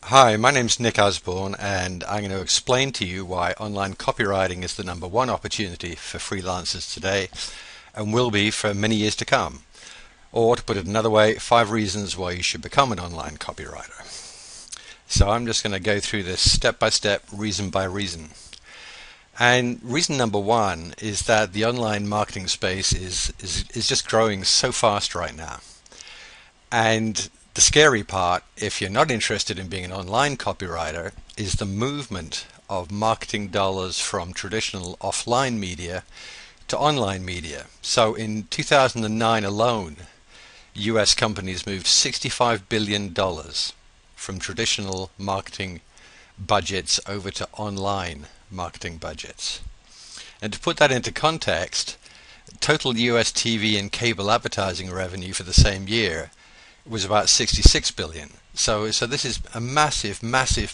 Hi, my name's Nick Usborne, and I'm going to explain to you why online copywriting is the #1 opportunity for freelancers today and will be for many years to come. Or to put it another way, 5 reasons why you should become an online copywriter. So I'm just going to go through this step by step, reason by reason. And reason #1 is that the online marketing space is just growing so fast right now. And the scary part, if you're not interested in being an online copywriter, is the movement of marketing dollars from traditional offline media to online media. So in 2009 alone, US companies moved $65 billion from traditional marketing budgets over to online marketing budgets. And to put that into context, total US TV and cable advertising revenue for the same year was about 66 billion. So this is a massive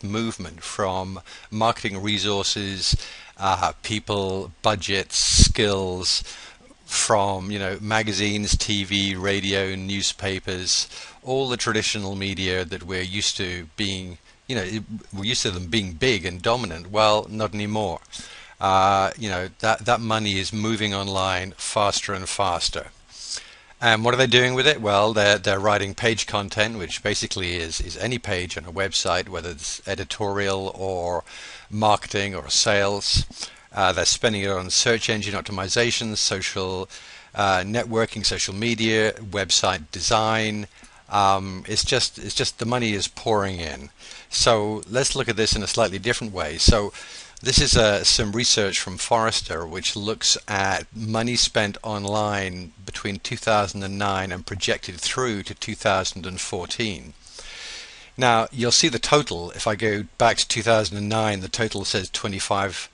movement from marketing resources, people, budgets, skills, from magazines, TV, radio, newspapers, all the traditional media that we're used to being, we're used to them being big and dominant. Well, not anymore. That money is moving online faster and faster. And what are they doing with it? Well, they're writing page content, which basically is any page on a website, whether it's editorial or marketing or sales. They're spending it on search engine optimization, social networking, social media, website design. It's just the money is pouring in. So let's look at this in a slightly different way. So this is some research from Forrester, which looks at money spent online between 2009 and projected through to 2014. Now, you'll see the total. If I go back to 2009, the total says 25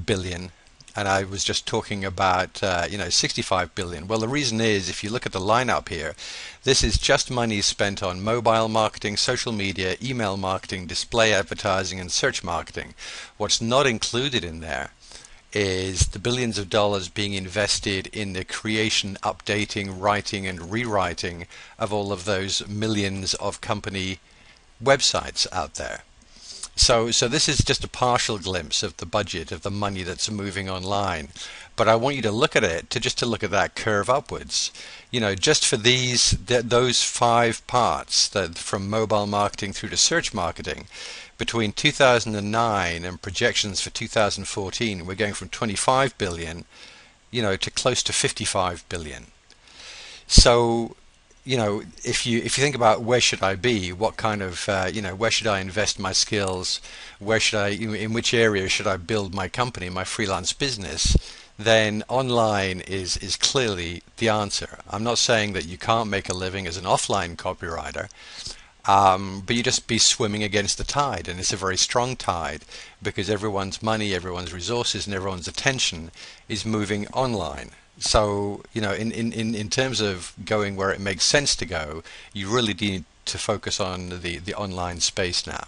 billion, and I was just talking about 65 billion. Well, the reason is, if you look at the lineup here, this is just money spent on mobile marketing, social media, email marketing, display advertising, and search marketing. What's not included in there is the billions of dollars being invested in the creation, updating, writing, and rewriting of all of those millions of company websites out there. So this is just a partial glimpse of the budget, of the money that's moving online. But I want you to look at it, to look at that curve upwards. Just for those 5 parts, that from mobile marketing through to search marketing, between 2009 and projections for 2014, we're going from 25 billion, to close to 55 billion. So if you think about where should I be, what kind of where should I invest my skills, where should I, in which area should I build my company, my freelance business, then online is clearly the answer. I'm not saying that you can't make a living as an offline copywriter, but you just be swimming against the tide, and it's a very strong tide because everyone's money, everyone's resources, and everyone's attention is moving online. So, in terms of going where it makes sense to go, you really need to focus on the online space now.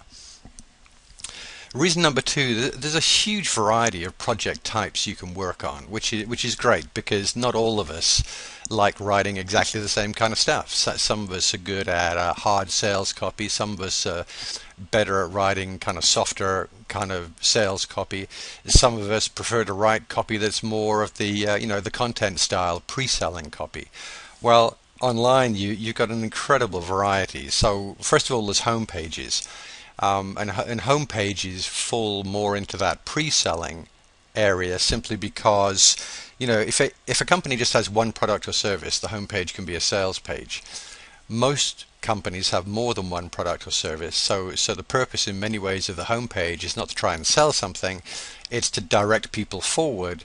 Reason #2, there's a huge variety of project types you can work on, which is great, because not all of us like writing exactly the same kind of stuff. Some of us are good at hard sales copy, some of us are better at writing kind of softer kind of sales copy. Some of us prefer to write copy that's more of the the content style, pre-selling copy. Well, online you've got an incredible variety. So first of all, there's home pages. And home pages fall more into that pre-selling area, simply because if a company just has one product or service, the home page can be a sales page. Most companies have more than one product or service, so the purpose in many ways of the home page is not to try and sell something, it's to direct people forward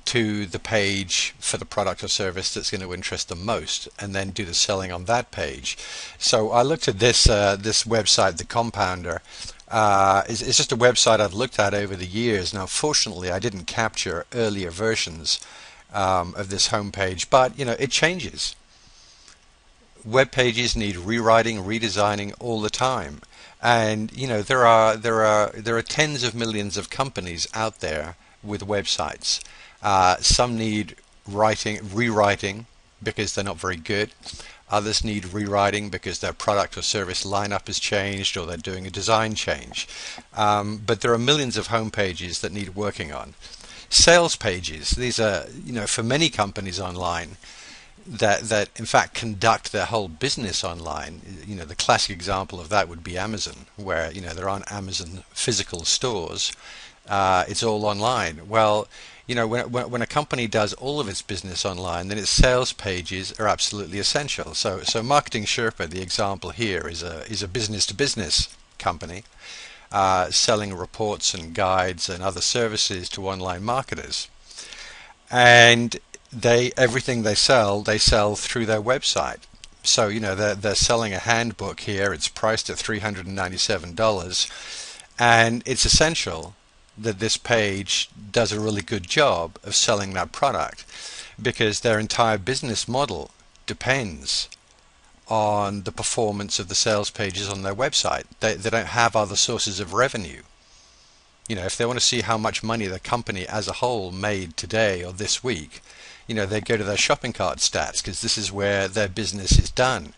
to the page for the product or service that's going to interest them most, and then do the selling on that page. So I looked at this website, The Compounder. It's just a website I've looked at over the years. Now, fortunately, I didn't capture earlier versions of this homepage, but it changes. Web pages need rewriting, redesigning all the time, and there are tens of millions of companies out there with websites. Some need rewriting because they're not very good. Others need rewriting because their product or service lineup has changed, or they're doing a design change. But there are millions of home pages that need working on. Sales pages, these are, for many companies online that in fact conduct their whole business online. The classic example of that would be Amazon, where there aren't Amazon physical stores. It's all online. Well, when a company does all of its business online, then its sales pages are absolutely essential. So Marketing Sherpa, the example here, is a business-to-business company selling reports and guides and other services to online marketers. And everything they sell through their website. So they're selling a handbook here. It's priced at $397, and it's essential that this page does a really good job of selling that product, because their entire business model depends on the performance of the sales pages on their website. They don't have other sources of revenue. If they want to see how much money the company as a whole made today or this week, they go to their shopping cart stats, because this is where their business is done.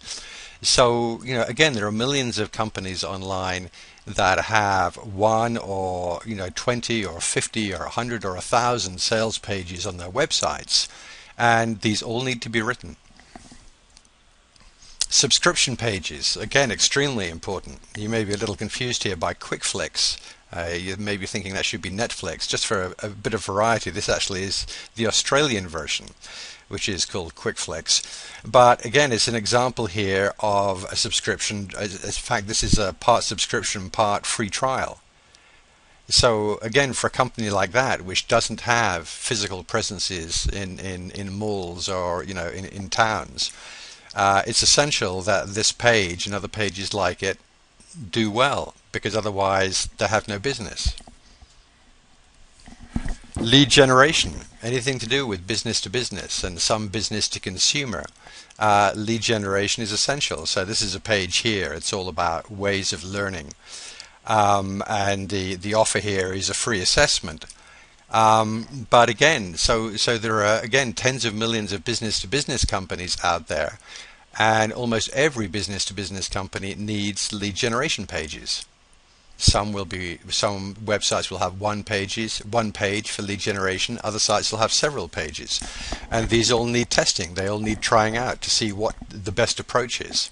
So, again, there are millions of companies online that have 1 or 20 or 50 or 100 or 1,000 sales pages on their websites, and these all need to be written. Subscription pages, again, extremely important. You may be a little confused here by quick flicks. You may be thinking that should be Netflix. Just for a bit of variety, this actually is the Australian version, which is called Quick Flicks. But again, it's an example here of a subscription. In fact, this is a part subscription, part free trial. So again, for a company like that, which doesn't have physical presences in malls or in towns, it's essential that this page and other pages like it do well, because otherwise they have no business. Lead generation, anything to do with business to business and some business to consumer, lead generation is essential. So this is a page here. It's all about ways of learning, and the offer here is a free assessment. But again, so there are again tens of millions of business to business companies out there, and almost every business to business company needs lead generation pages. Some websites will have one page for lead generation. Other sites will have several pages, and these all need testing. They all need trying out to see what the best approach is.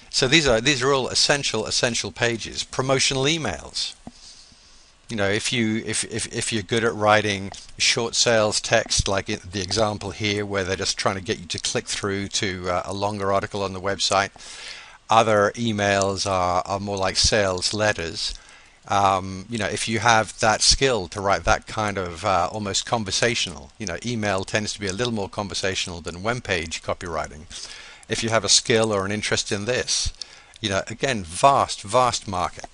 So these are all essential pages. Promotional emails. If you're good at writing short sales text, like in the example here, where they're just trying to get you to click through to a longer article on the website. Other emails are more like sales letters. If you have that skill to write that kind of almost conversational, email tends to be a little more conversational than web-page copywriting. If you have a skill or an interest in this, again, vast market.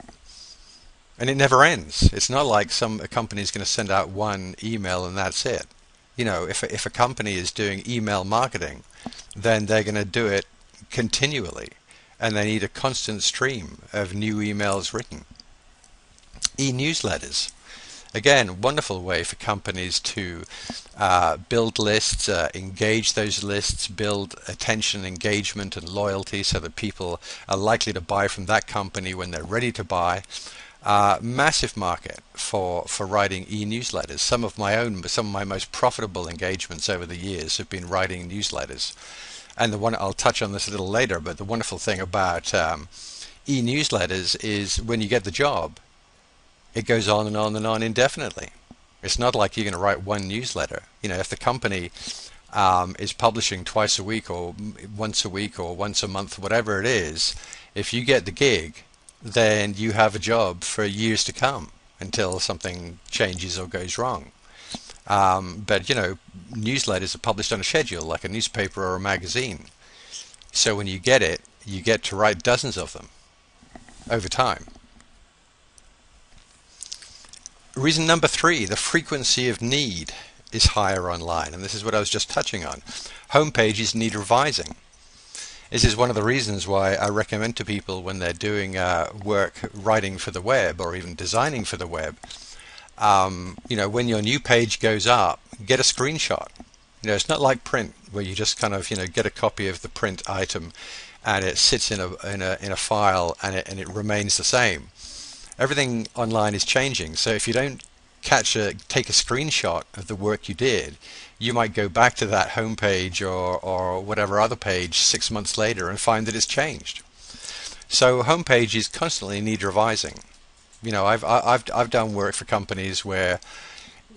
And it never ends. It's not like a company is going to send out one email and that's it. If a company is doing email marketing, then they're going to do it continually, and they need a constant stream of new emails written. E-newsletters. Again, wonderful way for companies to build lists, engage those lists, build attention, engagement, and loyalty, so that people are likely to buy from that company when they're ready to buy. Massive market for writing e-newsletters. Some of my most profitable engagements over the years have been writing newsletters. And I'll touch on this a little later, but the wonderful thing about e-newsletters is when you get the job, it goes on and on and on indefinitely. It's not like you're going to write one newsletter. If the company is publishing twice a week or once a month, whatever it is, if you get the gig, then you have a job for years to come until something changes or goes wrong. But newsletters are published on a schedule, like a newspaper or a magazine. So when you get it, you get to write dozens of them over time. Reason number 3, the frequency of need is higher online, and this is what I was just touching on. Home pages need revising. This is one of the reasons why I recommend to people when they're doing work writing for the web or even designing for the web, when your new page goes up, get a screenshot. It's not like print where you just kind of get a copy of the print item and it sits in a file and it remains the same. Everything online is changing, so if you don't take a screenshot of the work you did, you might go back to that home page or whatever other page 6 months later and find that it's changed. So home pages constantly need revising. I've done work for companies where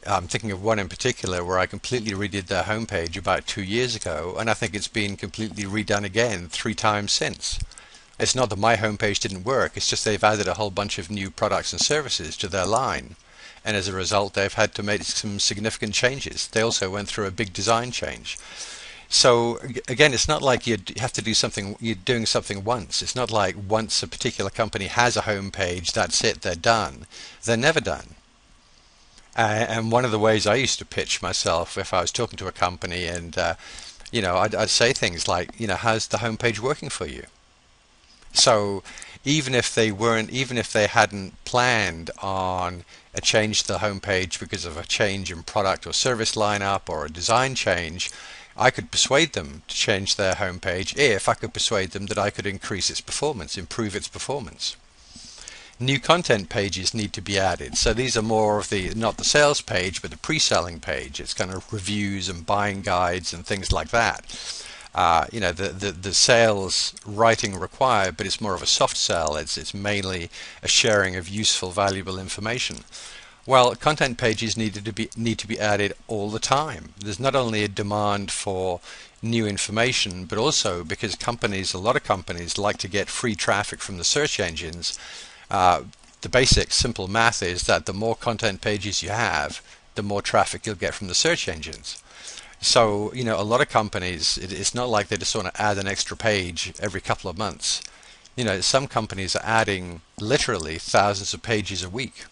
I'm thinking of one in particular where I completely redid their homepage about 2 years ago, and I think it's been completely redone again 3 times since. It's not that my homepage didn't work, it's just they've added a whole bunch of new products and services to their line, and as a result they've had to make some significant changes. They also went through a big design change. So again, it's not like you have to do something, you're doing something once. It's not like once a particular company has a homepage, that's it, they're done. They're never done. And one of the ways I used to pitch myself, if I was talking to a company, and I'd say things like, how's the homepage working for you? So even if they hadn't planned on a change to the homepage because of a change in product or service lineup or a design change, I could persuade them to change their homepage if I could persuade them that I could increase its performance, improve its performance. New content pages need to be added. So these are more of not the sales page, but the pre-selling page. It's kind of reviews and buying guides and things like that. The sales writing required, but it's more of a soft sell. It's mainly a sharing of useful, valuable information. Well, content pages need to be added all the time. There's not only a demand for new information, but also because a lot of companies like to get free traffic from the search engines. The basic simple math is that the more content pages you have, the more traffic you'll get from the search engines. So, a lot of companies, it's not like they just want to add an extra page every couple of months. Some companies are adding literally thousands of pages a week.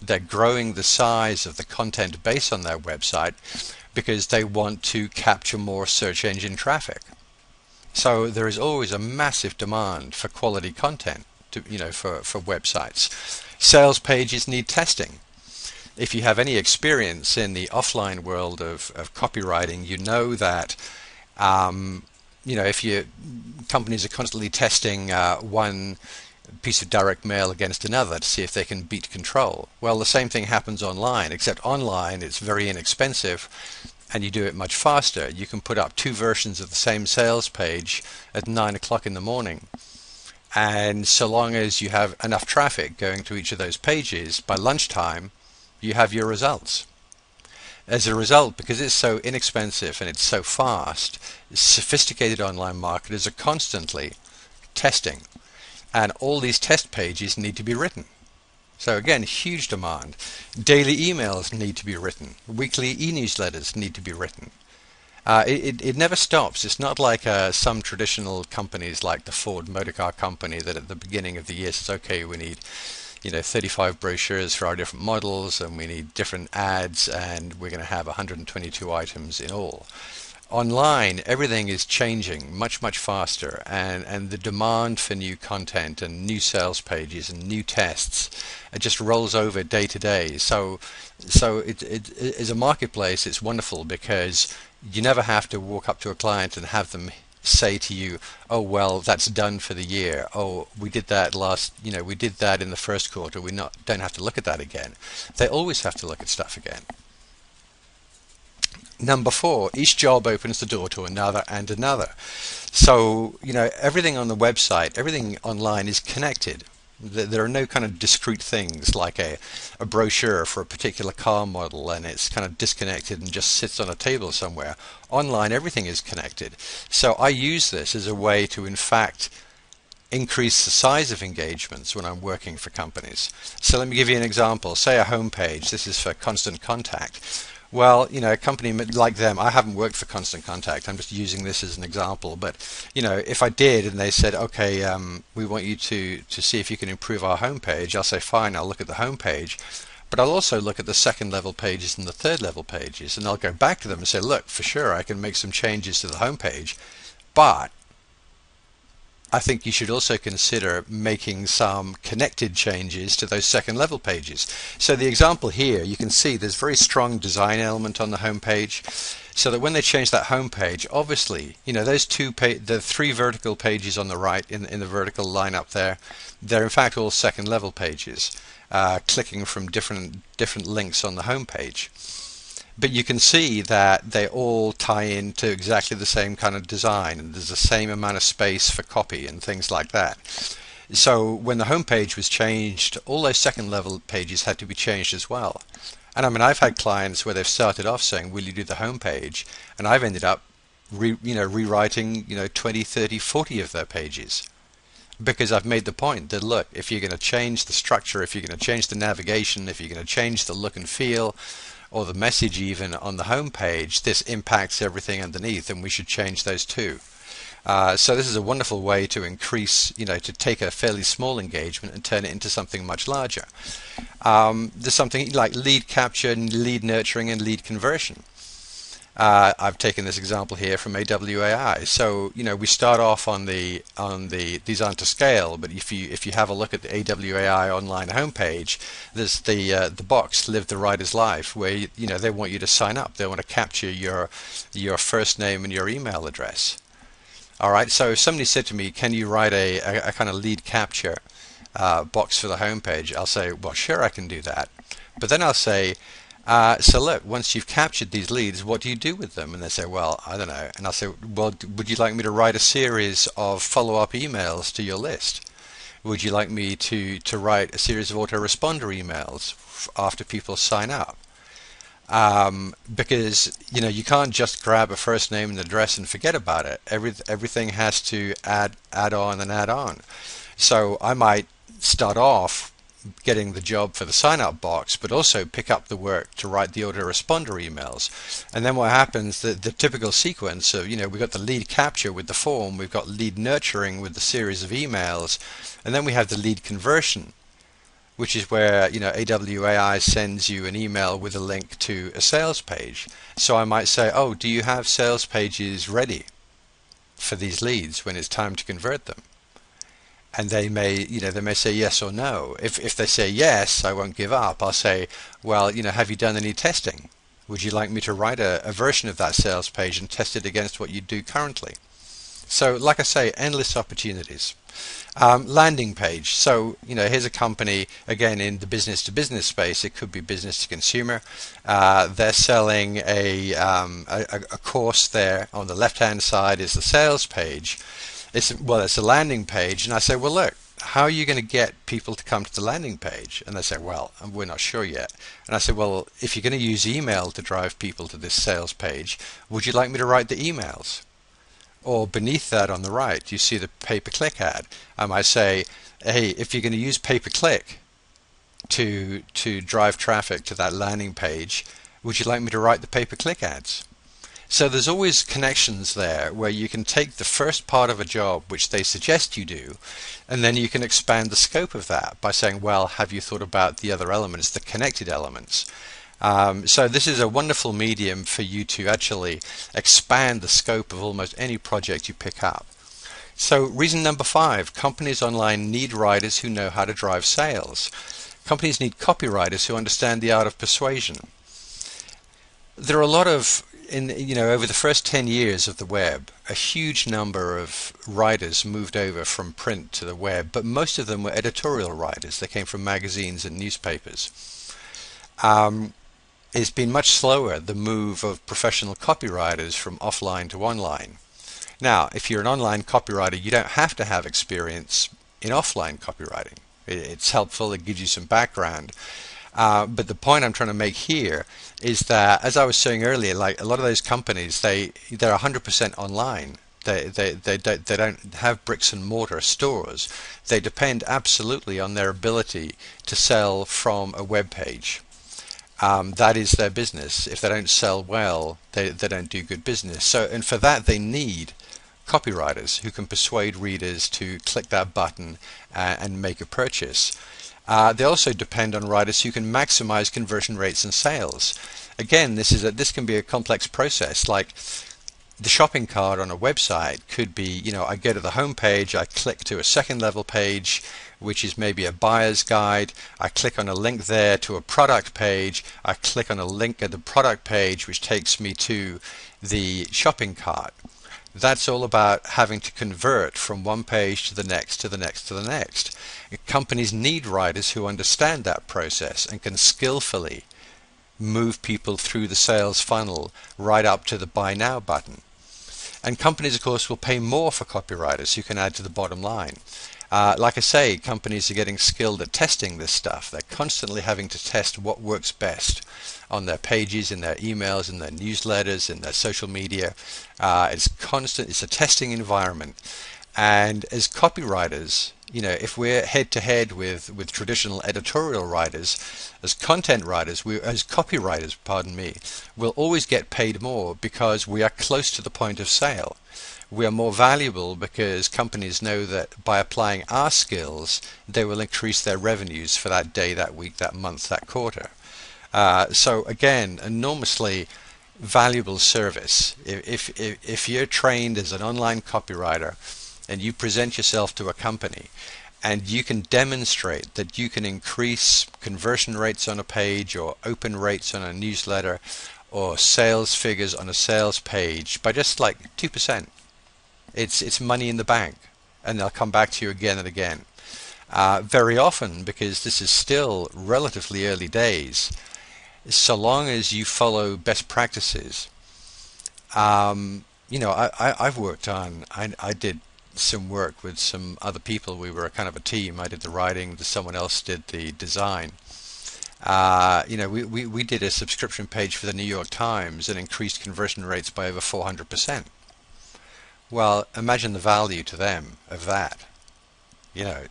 They're growing the size of the content base on their website because they want to capture more search engine traffic. So there is always a massive demand for quality content for websites. Sales pages need testing. If you have any experience in the offline world of copywriting, you know that if companies are constantly testing one piece of direct mail against another to see if they can beat control. Well, the same thing happens online, except online it's very inexpensive and you do it much faster. You can put up 2 versions of the same sales page at 9 o'clock in the morning. And so long as you have enough traffic going to each of those pages, by lunchtime you have your results. As a result, because it's so inexpensive and it's so fast, sophisticated online marketers are constantly testing. And all these test pages need to be written. So again, huge demand. Daily emails need to be written. Weekly e-newsletters need to be written. It never stops. It's not like some traditional companies like the Ford Motor Car Company that at the beginning of the year says, okay, we need 35 brochures for our different models and we need different ads and we're going to have 122 items in all. Online, everything is changing much, much faster, and the demand for new content and new sales pages and new tests, it just rolls over day to day. So it as a marketplace, it's wonderful because you never have to walk up to a client and have them say to you, oh well, that's done for the year. Oh, we did that we did that in the first quarter. We don't have to look at that again. They always have to look at stuff again. Number 4, each job opens the door to another and another. So, everything on the website, everything online is connected. There are no kind of discrete things like a brochure for a particular car model and it's kind of disconnected and just sits on a table somewhere. Online, everything is connected. So I use this as a way to, in fact, increase the size of engagements when I'm working for companies. So let me give you an example. Say a home page. This is for Constant Contact. Well, a company like them, I haven't worked for Constant Contact, I'm just using this as an example, but if I did and they said, okay, we want you to see if you can improve our homepage, I'll say fine, I'll look at the homepage, but I'll also look at the 2nd level pages and the 3rd level pages, and I'll go back to them and say, look, for sure I can make some changes to the homepage, but I think you should also consider making some connected changes to those 2nd level pages. So the example here, you can see there's very strong design element on the home page. so that when they change that home page, obviously, those the three vertical pages on the right in the vertical line up there, they're in fact all second level pages, clicking from different links on the home page. But you can see that they all tie into exactly the same kind of design, and there's the same amount of space for copy and things like that. So when the home page was changed, all those second level pages had to be changed as well. And I mean, I've had clients where they've started off saying, will you do the home page? And I've ended up rewriting 20, 30, 40 of their pages, because I've made the point that, look, if you're going to change the structure, if you're going to change the navigation, if you're going to change the look and feel or the message even on the home page, this impacts everything underneath, and we should change those too. So this is a wonderful way to increase, to take a fairly small engagement and turn it into something much larger. There's something like lead capture, lead nurturing, and lead conversion. I've taken this example here from AWAI. So we start off on the these aren't to scale, but if you have a look at the AWAI online homepage, there's the box "Live the Writer's Life," where they want you to sign up. They want to capture your first name and your email address. All right, so if somebody said to me, can you write a kind of lead capture box for the homepage? I'll say, well, sure, I can do that. But then I'll say, so look, once you've captured these leads, what do you do with them? And they say, well, I don't know. And I'll say, well, would you like me to write a series of follow-up emails to your list? Would you like me to write a series of autoresponder emails after people sign up? Because you can't just grab a first name and address and forget about it. Everything has to add on and add on. So I might start off getting the job for the sign up box, but also pick up the work to write the autoresponder emails. And then what happens, the typical sequence of, we've got the lead capture with the form, we've got lead nurturing with the series of emails, and then we have the lead conversion, which is where AWAI sends you an email with a link to a sales page. So I might say, oh, do you have sales pages ready for these leads when it's time to convert them? And they may say yes or no. If they say yes, I won't give up. I'll say, well, have you done any testing? Would you like me to write a version of that sales page and test it against what you do currently? So like I say, endless opportunities. Landing page. So here's a company, again, in the business to business space. It could be business to consumer. They're selling a course. There on the left hand side is the sales page. It's a landing page, and I say, well, look, how are you going to get people to come to the landing page? And they say, well, we're not sure yet. And I say, well, if you're going to use email to drive people to this sales page, would you like me to write the emails? Or beneath that on the right, you see the pay-per-click ad. I might say, hey, if you're going to use pay-per-click to drive traffic to that landing page, would you like me to write the pay-per-click ads? So there's always connections there where you can take the first part of a job which they suggest you do, and then you can expand the scope of that by saying, well, have you thought about the other elements, the connected elements? So this is a wonderful medium for you to actually expand the scope of almost any project you pick up. So reason number 5, companies online need writers who know how to drive sales. Companies need copywriters who understand the art of persuasion. There are a lot of, over the first 10 years of the web, a huge number of writers moved over from print to the web, but most of them were editorial writers. They came from magazines and newspapers. It's been much slower, the move of professional copywriters from offline to online. Now, if you're an online copywriter, you don't have to have experience in offline copywriting. It's helpful, it gives you some background. But the point I'm trying to make here is that, as I was saying earlier, like a lot of those companies, they're 100% online. They don't have bricks and mortar stores. They depend absolutely on their ability to sell from a web page. That is their business. If they don't sell well, they don't do good business. So, and for that, they need copywriters who can persuade readers to click that button and make a purchase. They also depend on writers who can maximize conversion rates and sales. Again, this can be a complex process. Like the shopping cart on a website could be, I go to the home page, I click to a second level page which is maybe a buyer's guide. I click on a link there to a product page. I click on a link at the product page, which takes me to the shopping cart. That's all about having to convert from one page to the next, to the next, to the next. Companies need writers who understand that process and can skillfully move people through the sales funnel right up to the buy now button. And companies, of course, will pay more for copywriters who can add to the bottom line. Like I say, companies are getting skilled at testing this stuff. They're constantly having to test what works best on their pages, in their emails, in their newsletters, in their social media. It's constant. It's a testing environment. And as copywriters, if we're head-to-head with traditional editorial writers, as content writers, as copywriters, we'll always get paid more because we are close to the point of sale. We are more valuable because companies know that by applying our skills, they will increase their revenues for that day, that week, that month, that quarter. So again, enormously valuable service. If you're trained as an online copywriter, and you present yourself to a company and you can demonstrate that you can increase conversion rates on a page or open rates on a newsletter or sales figures on a sales page by just like 2%, it's money in the bank, and they'll come back to you again and again. Very often, because this is still relatively early days, so long as you follow best practices. I've worked on, I did some work with some other people. We were a kind of a team. I did the writing, someone else did the design. We did a subscription page for the New York Times and increased conversion rates by over 400%. Well, imagine the value to them of that.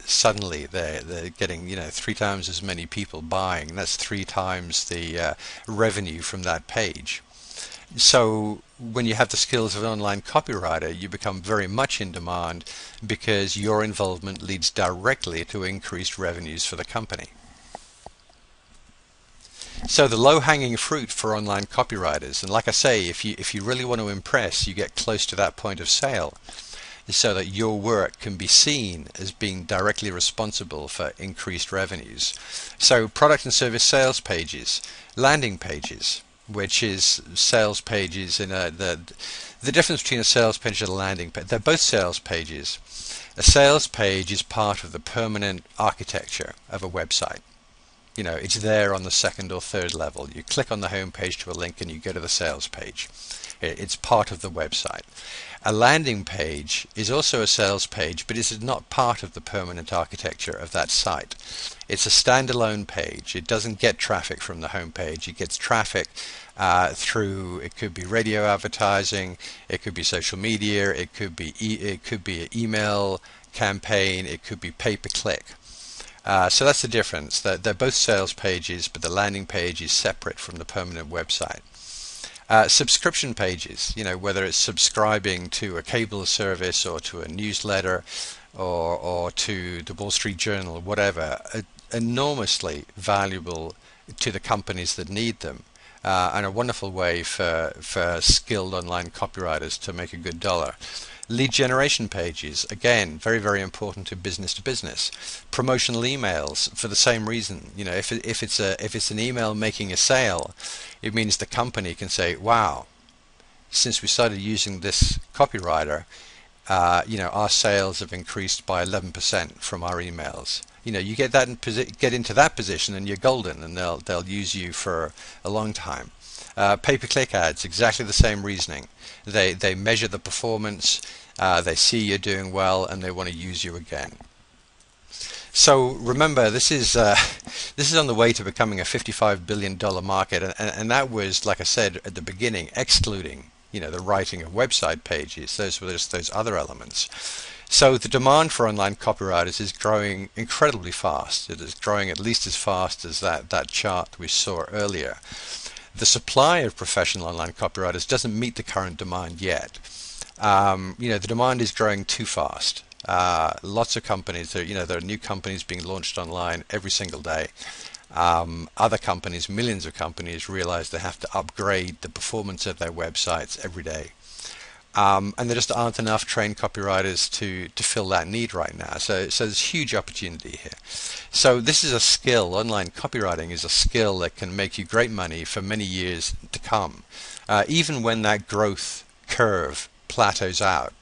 Suddenly they're getting 3 times as many people buying. That's 3 times the revenue from that page. So when you have the skills of an online copywriter, you become very much in demand because your involvement leads directly to increased revenues for the company. So the low-hanging fruit for online copywriters, and like I say, if you really want to impress, you get close to that point of sale so that your work can be seen as being directly responsible for increased revenues. So product and service sales pages, landing pages, which is sales pages the difference between a sales page and a landing page. They're both sales pages. A sales page is part of the permanent architecture of a website. It's there on the 2nd or 3rd level. You click on the home page to a link and you go to the sales page. It's part of the website. A landing page is also a sales page, but it is not part of the permanent architecture of that site. It's a standalone page. It doesn't get traffic from the home page. It gets traffic through, it could be radio advertising, it could be social media, it could be an email campaign, it could be pay-per-click. So that's the difference. They're both sales pages, but the landing page is separate from the permanent website. Subscription pages, whether it's subscribing to a cable service or to a newsletter or to the Wall Street Journal, whatever, enormously valuable to the companies that need them, and a wonderful way for skilled online copywriters to make a good dollar. Lead generation pages, again, very, very important to business. Promotional emails for the same reason. If it's an email making a sale, it means the company can say, wow, since we started using this copywriter, our sales have increased by 11% from our emails. You get that get into that position and you're golden, and they'll use you for a long time. Pay-per-click ads, exactly the same reasoning. They measure the performance, they see you're doing well, and they want to use you again. So remember, this is on the way to becoming a $55 billion market, and that was, like I said at the beginning, excluding the writing of website pages. Those were just those other elements. So the demand for online copywriters is growing incredibly fast. It is growing at least as fast as that chart we saw earlier. The supply of professional online copywriters doesn't meet the current demand yet. The demand is growing too fast. Lots of companies, there are new companies being launched online every single day. Other companies, millions of companies, realize they have to upgrade the performance of their websites every day. And there just aren't enough trained copywriters to fill that need right now. So there's huge opportunity here. So this is a skill. Online copywriting is a skill that can make you great money for many years to come, even when that growth curve plateaus out.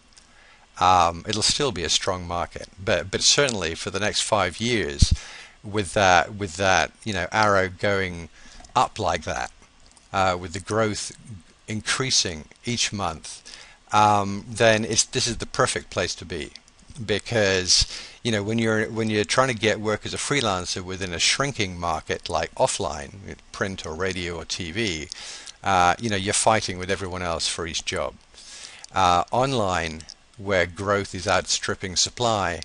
It'll still be a strong market, but certainly for the next 5 years, with that arrow going up like that, with the growth increasing each month, then this is the perfect place to be, because when you're trying to get work as a freelancer within a shrinking market like offline, print or radio or TV, you're fighting with everyone else for each job. Online, where growth is outstripping supply,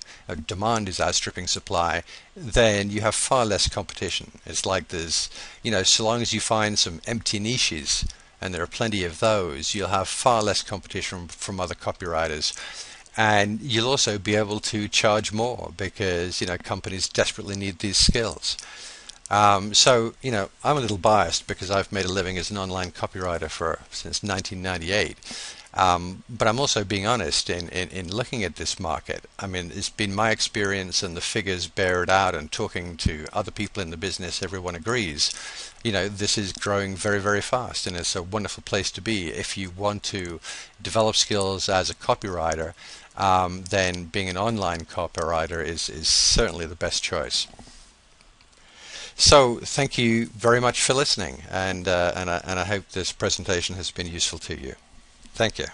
demand is outstripping supply, then you have far less competition. It's like there's, so long as you find some empty niches, and there are plenty of those, you'll have far less competition from other copywriters. And you'll also be able to charge more because, companies desperately need these skills. So, I'm a little biased because I've made a living as an online copywriter since 1998. But I'm also being honest in looking at this market. I mean, it's been my experience, and the figures bear it out, and talking to other people in the business, everyone agrees. This is growing very, very fast, and it's a wonderful place to be. If you want to develop skills as a copywriter, then being an online copywriter is certainly the best choice. So thank you very much for listening, and I hope this presentation has been useful to you. Thank you.